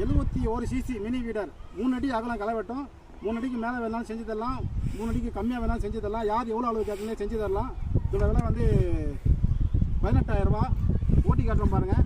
71 cc mini வீடர் 3 அடி அகலம் களை வெட்டும். 3 அடிக்கு மேலே வேணாலும் செஞ்சு தரலாம், 3 அடிக்கு கம்மியாக வேணாலும் செஞ்சு தரலாம். யார் எவ்வளோ அளவு கேட்குறீங்க செஞ்சு தரலாம். இதோட விலை வந்து 18,000 ரூபா. ஓட்டி காட்டுறோம் பாருங்கள்.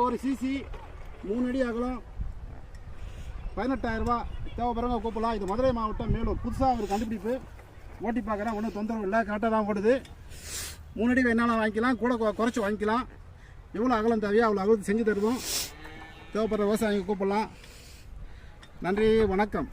ஒரு சிசி 3 அடி அகலம் 18,000 ரூபா. தேவைப்படுறவங்க கூப்பிடலாம். இது மதுரை மாவட்டம் மேலூர். புதுசாக ஒரு கண்டுபிடிப்பு. ஓட்டி பார்க்குறேன், ஒன்றும் தொந்தரவு இல்லை, கரெக்டாக தான் ஓடுது. 3 அடி வேணாலும் வாங்கிக்கலாம், கூட குறைச்சி வாங்கிக்கலாம். எவ்வளோ அகலம் தேவையோ அவ்வளோ அகலத்து செஞ்சு தருவோம். தேவைப்படுற விவசாயிங்க கூப்பிடலாம். நன்றி, வணக்கம்.